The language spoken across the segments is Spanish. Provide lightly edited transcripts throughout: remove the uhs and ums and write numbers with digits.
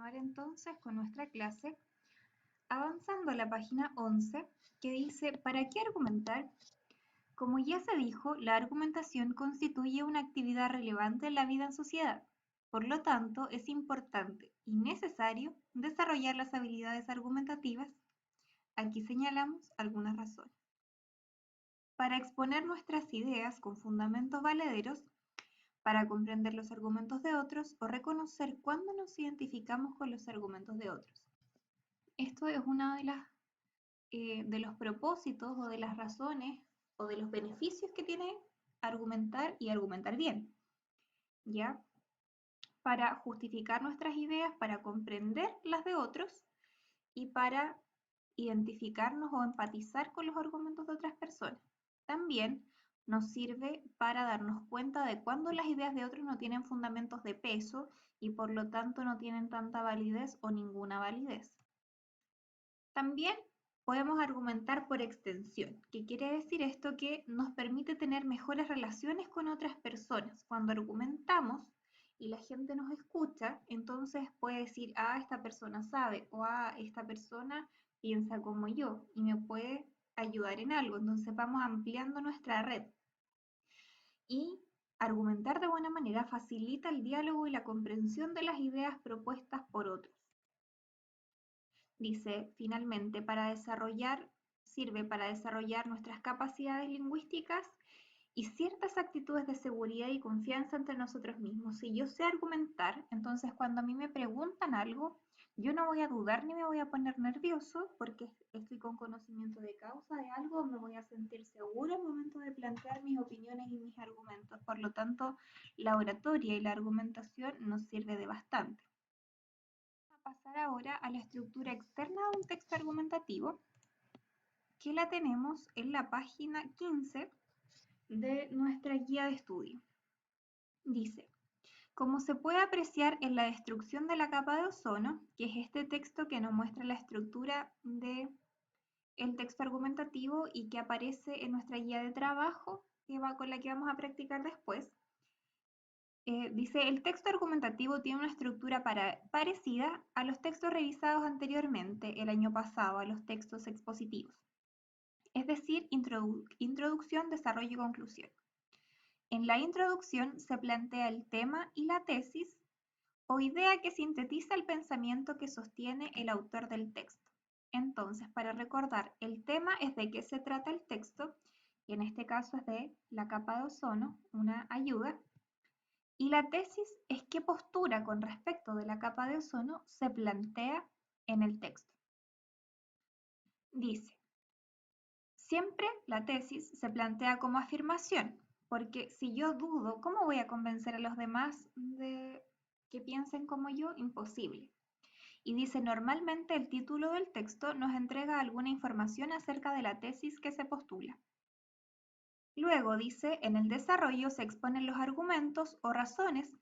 continuar entonces con nuestra clase, avanzando a la página 11, que dice, ¿para qué argumentar? Como ya se dijo, la argumentación constituye una actividad relevante en la vida en sociedad. Por lo tanto, es importante y necesario desarrollar las habilidades argumentativas. Aquí señalamos algunas razones. Para exponer nuestras ideas con fundamentos valederos, para comprender los argumentos de otros o reconocer cuándo nos identificamos con los argumentos de otros. Esto es una de los propósitos o de las razones o de los beneficios que tiene argumentar y argumentar bien, ¿ya? Para justificar nuestras ideas, para comprender las de otros y para identificarnos o empatizar con los argumentos de otras personas. También nos sirve para darnos cuenta de cuándo las ideas de otros no tienen fundamentos de peso y por lo tanto no tienen tanta validez o ninguna validez. También podemos argumentar por extensión. ¿Qué quiere decir esto? Que nos permite tener mejores relaciones con otras personas. Cuando argumentamos y la gente nos escucha, entonces puede decir, ah, esta persona sabe, o ah, esta persona piensa como yo y me puede ayudar en algo. Entonces vamos ampliando nuestra red. Y argumentar de buena manera facilita el diálogo y la comprensión de las ideas propuestas por otros. Dice, finalmente, sirve para desarrollar nuestras capacidades lingüísticas y ciertas actitudes de seguridad y confianza entre nosotros mismos. Si yo sé argumentar, entonces cuando a mí me preguntan algo, yo no voy a dudar ni me voy a poner nervioso porque estoy con conocimiento de causa de algo, me voy a sentir segura al momento de plantear mis opiniones y mis argumentos. Por lo tanto, la oratoria y la argumentación nos sirve de bastante. Vamos a pasar ahora a la estructura externa de un texto argumentativo, que la tenemos en la página 15 de nuestra guía de estudio. Dice, como se puede apreciar en la destrucción de la capa de ozono, que es este texto que nos muestra la estructura del texto argumentativo y que aparece en nuestra guía de trabajo, con la que vamos a practicar después, dice, el texto argumentativo tiene una estructura parecida a los textos revisados anteriormente, el año pasado, a los textos expositivos. Es decir, introducción, desarrollo y conclusión. En la introducción se plantea el tema y la tesis o idea que sintetiza el pensamiento que sostiene el autor del texto. Entonces, para recordar, el tema es de qué se trata el texto, y en este caso es de la capa de ozono, una ayuda, y la tesis es qué postura con respecto de la capa de ozono se plantea en el texto. Dice, siempre la tesis se plantea como afirmación, porque si yo dudo, ¿cómo voy a convencer a los demás de que piensen como yo? Imposible. Y dice, normalmente el título del texto nos entrega alguna información acerca de la tesis que se postula. Luego dice, en el desarrollo se exponen los argumentos o razones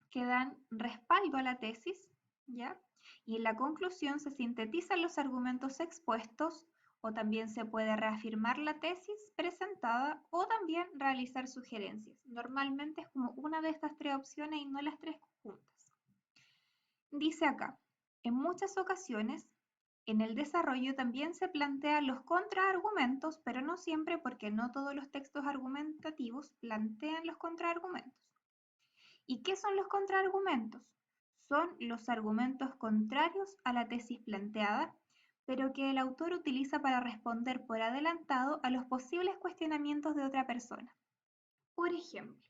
que dan respaldo a la tesis, ¿ya? Y en la conclusión se sintetizan los argumentos expuestos o también se puede reafirmar la tesis presentada o también realizar sugerencias. Normalmente es como una de estas tres opciones y no las tres juntas. Dice acá, en muchas ocasiones, en el desarrollo también se plantean los contraargumentos, pero no siempre porque no todos los textos argumentativos plantean los contraargumentos. ¿Y qué son los contraargumentos? Son los argumentos contrarios a la tesis planteada, pero que el autor utiliza para responder por adelantado a los posibles cuestionamientos de otra persona. Por ejemplo,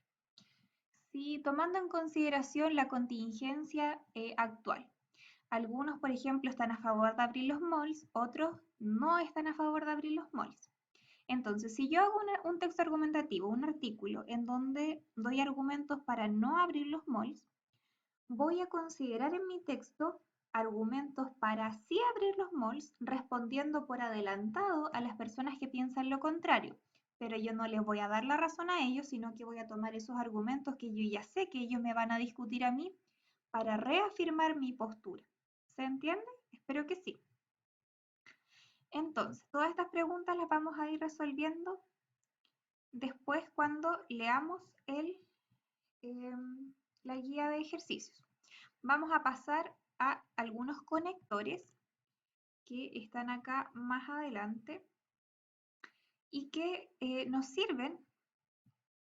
si tomando en consideración la contingencia actual, algunos, por ejemplo, están a favor de abrir los malls, otros no están a favor de abrir los malls. Entonces, si yo hago un texto argumentativo, un artículo, en donde doy argumentos para no abrir los malls, voy a considerar en mi texto argumentos para sí abrir los malls, respondiendo por adelantado a las personas que piensan lo contrario. Pero yo no les voy a dar la razón a ellos, sino que voy a tomar esos argumentos que yo ya sé que ellos me van a discutir a mí para reafirmar mi postura. ¿Se entiende? Espero que sí. Entonces, todas estas preguntas las vamos a ir resolviendo después cuando leamos la guía de ejercicios. Vamos a pasar a algunos conectores que están acá más adelante y que nos sirven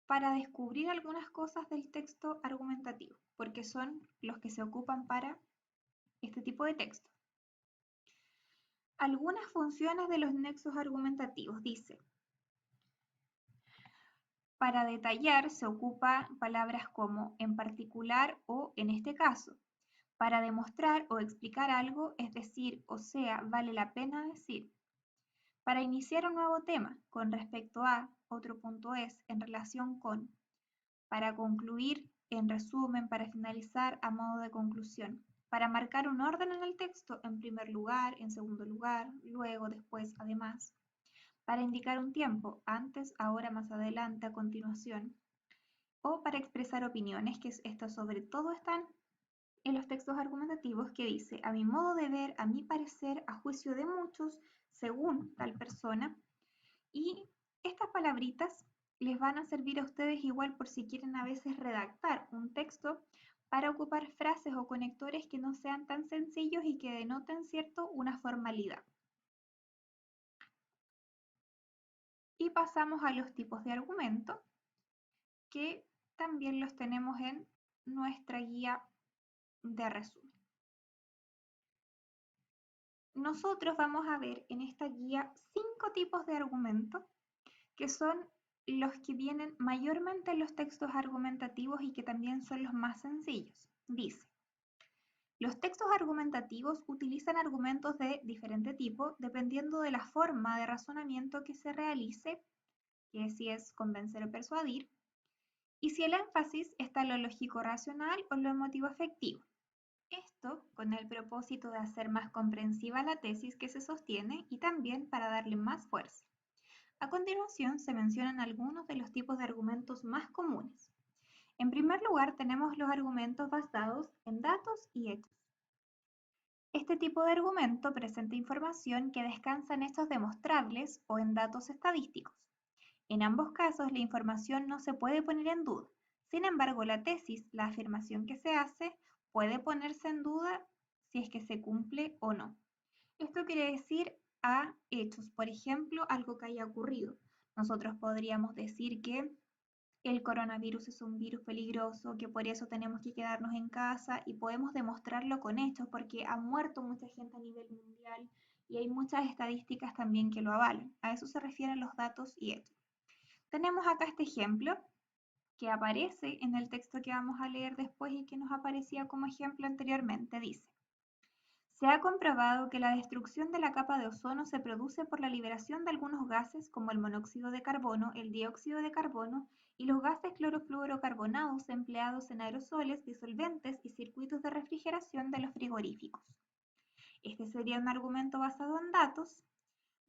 para descubrir algunas cosas del texto argumentativo, porque son los que se ocupan para este tipo de texto. Algunas funciones de los nexos argumentativos, dice. Para detallar se ocupa palabras como en particular o en este caso. Para demostrar o explicar algo, es decir, o sea, vale la pena decir. Para iniciar un nuevo tema, con respecto a, otro punto es, en relación con. Para concluir, en resumen, para finalizar, a modo de conclusión. Para marcar un orden en el texto, en primer lugar, en segundo lugar, luego, después, además. Para indicar un tiempo, antes, ahora, más adelante, a continuación. O para expresar opiniones, que esto sobre todo están en los textos argumentativos, que dice, a mi modo de ver, a mi parecer, a juicio de muchos, según tal persona. Y estas palabritas les van a servir a ustedes igual por si quieren a veces redactar un texto para ocupar frases o conectores que no sean tan sencillos y que denoten, ¿cierto?, una formalidad. Y pasamos a los tipos de argumento, que también los tenemos en nuestra guía de resumen. Nosotros vamos a ver en esta guía 5 tipos de argumento, que son los que vienen mayormente en los textos argumentativos y que también son los más sencillos. Dice, los textos argumentativos utilizan argumentos de diferente tipo dependiendo de la forma de razonamiento que se realice, que si es convencer o persuadir, y si el énfasis está en lo lógico-racional o en lo emotivo-afectivo. Esto con el propósito de hacer más comprensiva la tesis que se sostiene y también para darle más fuerza. A continuación se mencionan algunos de los tipos de argumentos más comunes. En primer lugar tenemos los argumentos basados en datos y hechos. Este tipo de argumento presenta información que descansa en hechos demostrables o en datos estadísticos. En ambos casos la información no se puede poner en duda. Sin embargo, la tesis, la afirmación que se hace, puede ponerse en duda si es que se cumple o no. Esto quiere decir a hechos, por ejemplo, algo que haya ocurrido. Nosotros podríamos decir que el coronavirus es un virus peligroso, que por eso tenemos que quedarnos en casa y podemos demostrarlo con hechos porque ha muerto mucha gente a nivel mundial y hay muchas estadísticas también que lo avalan. A eso se refieren los datos y hechos. Tenemos acá este ejemplo que aparece en el texto que vamos a leer después y que nos aparecía como ejemplo anteriormente. Dice, se ha comprobado que la destrucción de la capa de ozono se produce por la liberación de algunos gases como el monóxido de carbono, el dióxido de carbono y los gases clorofluorocarbonados empleados en aerosoles, disolventes y circuitos de refrigeración de los frigoríficos. Este sería un argumento basado en datos,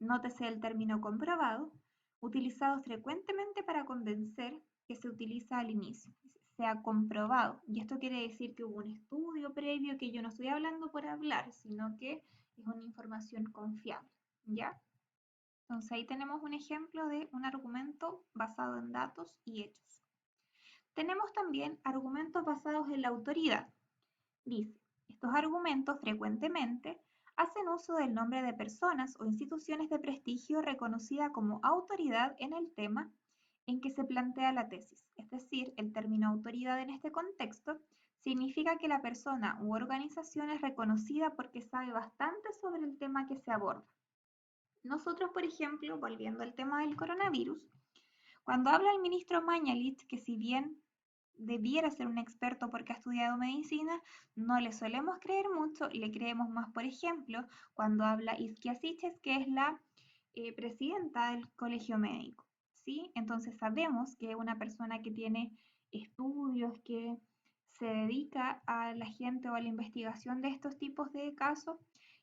nótese el término comprobado, utilizado frecuentemente para convencer, que se utiliza al inicio. Se ha comprobado, y esto quiere decir que hubo un estudio previo, que yo no estoy hablando por hablar, sino que es una información confiable, ¿ya? Entonces ahí tenemos un ejemplo de un argumento basado en datos y hechos. Tenemos también argumentos basados en la autoridad. Dice, estos argumentos frecuentemente hacen uso del nombre de personas o instituciones de prestigio reconocida como autoridad en el tema en que se plantea la tesis. Es decir, el término autoridad en este contexto significa que la persona u organización es reconocida porque sabe bastante sobre el tema que se aborda. Nosotros, por ejemplo, volviendo al tema del coronavirus, cuando habla el ministro Mañalich, que si bien debiera ser un experto porque ha estudiado medicina, no le solemos creer mucho, le creemos más, por ejemplo, cuando habla Isquia Siches, que es la presidenta del colegio médico, ¿sí? Entonces sabemos que es una persona que tiene estudios, que se dedica a la gente o a la investigación de estos tipos de casos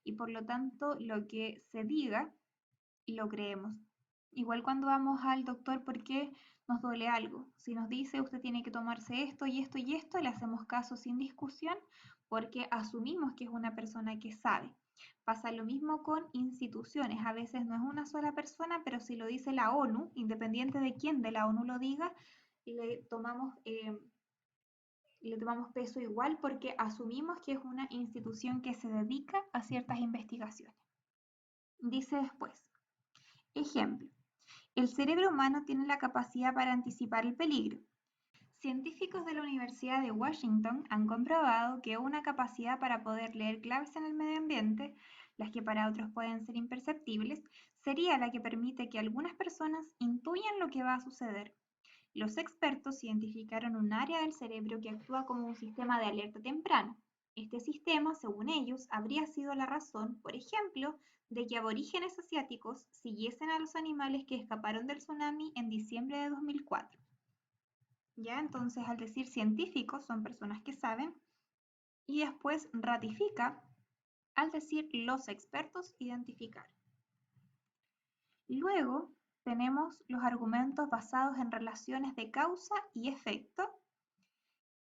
y por lo tanto lo que se diga lo creemos. Igual cuando vamos al doctor porque nos duele algo. Si nos dice usted tiene que tomarse esto y esto y esto, le hacemos caso sin discusión porque asumimos que es una persona que sabe. Pasa lo mismo con instituciones. A veces no es una sola persona, pero si lo dice la ONU, independiente de quién de la ONU lo diga, le tomamos le tomamos peso igual porque asumimos que es una institución que se dedica a ciertas investigaciones. Dice después, ejemplo, el cerebro humano tiene la capacidad para anticipar el peligro. Científicos de la Universidad de Washington han comprobado que una capacidad para poder leer claves en el medio ambiente, las que para otros pueden ser imperceptibles, sería la que permite que algunas personas intuyan lo que va a suceder. Los expertos identificaron un área del cerebro que actúa como un sistema de alerta temprana. Este sistema, según ellos, habría sido la razón, por ejemplo, de que aborígenes asiáticos siguiesen a los animales que escaparon del tsunami en diciembre de 2004. ¿Ya? Entonces, al decir científicos, son personas que saben, y después ratifica al decir los expertos identificar. Luego tenemos los argumentos basados en relaciones de causa y efecto,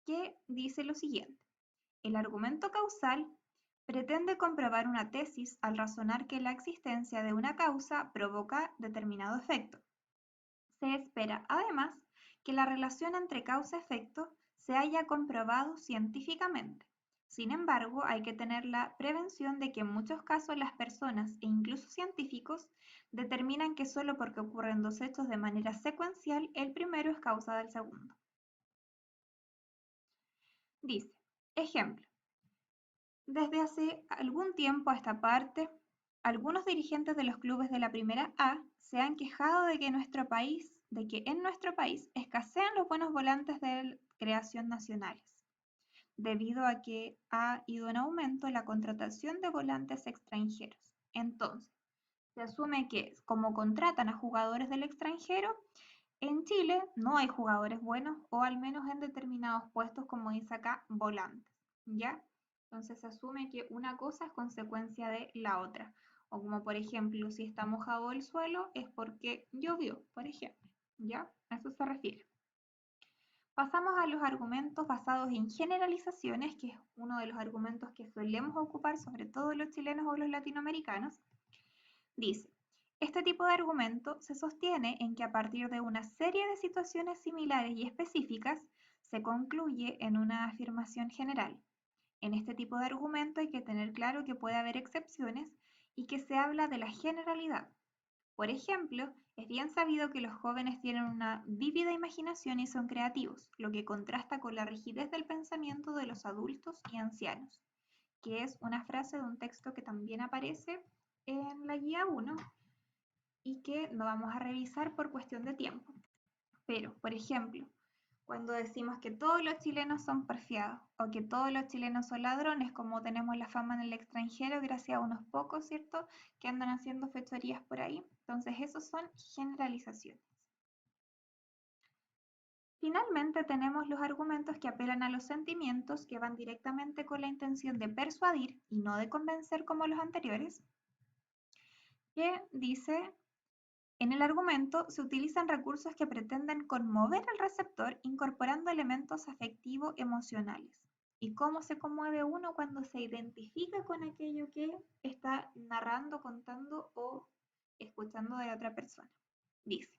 que dice lo siguiente. El argumento causal pretende comprobar una tesis al razonar que la existencia de una causa provoca determinado efecto. Se espera, además, que la relación entre causa-efecto se haya comprobado científicamente. Sin embargo, hay que tener la prevención de que en muchos casos las personas e incluso científicos determinan que solo porque ocurren dos hechos de manera secuencial, el primero es causa del segundo. Dice, ejemplo, desde hace algún tiempo a esta parte, algunos dirigentes de los clubes de la Primera A se han quejado de que en nuestro país escasean los buenos volantes de creación nacionales, debido a que ha ido en aumento la contratación de volantes extranjeros. Entonces, se asume que como contratan a jugadores del extranjero, en Chile no hay jugadores buenos o al menos en determinados puestos, como dice acá, volantes, ¿ya? Entonces se asume que una cosa es consecuencia de la otra. O como por ejemplo, si está mojado el suelo es porque llovió, por ejemplo, ¿ya? A eso se refiere. Pasamos a los argumentos basados en generalizaciones, que es uno de los argumentos que solemos ocupar, sobre todo los chilenos o los latinoamericanos. Dice, este tipo de argumento se sostiene en que a partir de una serie de situaciones similares y específicas, se concluye en una afirmación general. En este tipo de argumento hay que tener claro que puede haber excepciones y que se habla de la generalidad. Por ejemplo, es bien sabido que los jóvenes tienen una vívida imaginación y son creativos, lo que contrasta con la rigidez del pensamiento de los adultos y ancianos, que es una frase de un texto que también aparece en la guía 1 y que no vamos a revisar por cuestión de tiempo. Pero, por ejemplo, cuando decimos que todos los chilenos son porfiados o que todos los chilenos son ladrones, como tenemos la fama en el extranjero gracias a unos pocos, ¿cierto?, que andan haciendo fechorías por ahí. Entonces, esos son generalizaciones. Finalmente, tenemos los argumentos que apelan a los sentimientos, que van directamente con la intención de persuadir y no de convencer como los anteriores, que dice: en el argumento se utilizan recursos que pretenden conmover al receptor incorporando elementos afectivo-emocionales. ¿Y cómo se conmueve uno cuando se identifica con aquello que está narrando, contando o escuchando de la otra persona? Dice,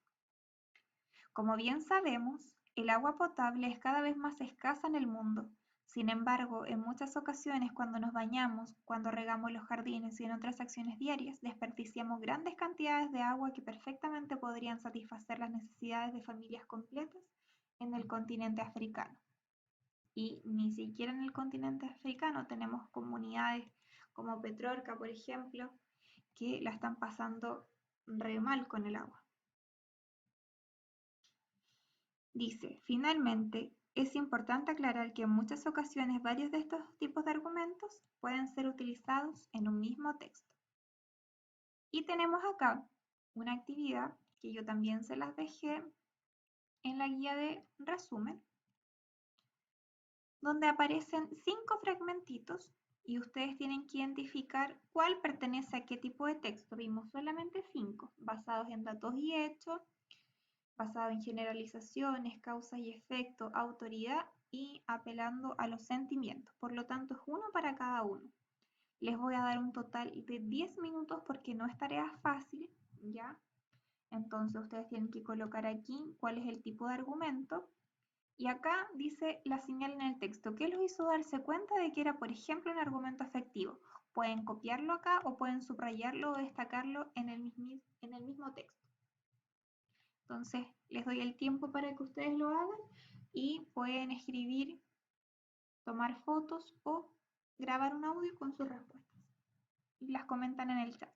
como bien sabemos, el agua potable es cada vez más escasa en el mundo. Sin embargo, en muchas ocasiones cuando nos bañamos, cuando regamos los jardines y en otras acciones diarias, desperdiciamos grandes cantidades de agua que perfectamente podrían satisfacer las necesidades de familias completas en el continente africano. Y ni siquiera en el continente africano tenemos comunidades como Petrorca, por ejemplo, que la están pasando re mal con el agua. Dice, finalmente, es importante aclarar que en muchas ocasiones varios de estos tipos de argumentos pueden ser utilizados en un mismo texto. Y tenemos acá una actividad que yo también se las dejé en la guía de resumen, donde aparecen 5 fragmentitos y ustedes tienen que identificar cuál pertenece a qué tipo de texto. Vimos solamente 5, basados en datos y hechos, basado en generalizaciones, causas y efectos, autoridad y apelando a los sentimientos. Por lo tanto, es uno para cada uno. Les voy a dar un total de 10 minutos porque no es tarea fácil, ¿ya? Entonces, ustedes tienen que colocar aquí cuál es el tipo de argumento Y acá dice la señal en el texto. ¿Qué los hizo darse cuenta de que era, por ejemplo, un argumento afectivo? Pueden copiarlo acá o pueden subrayarlo o destacarlo en el mismo texto. Entonces, les doy el tiempo para que ustedes lo hagan y pueden escribir, tomar fotos o grabar un audio con sus respuestas. Y las comentan en el chat.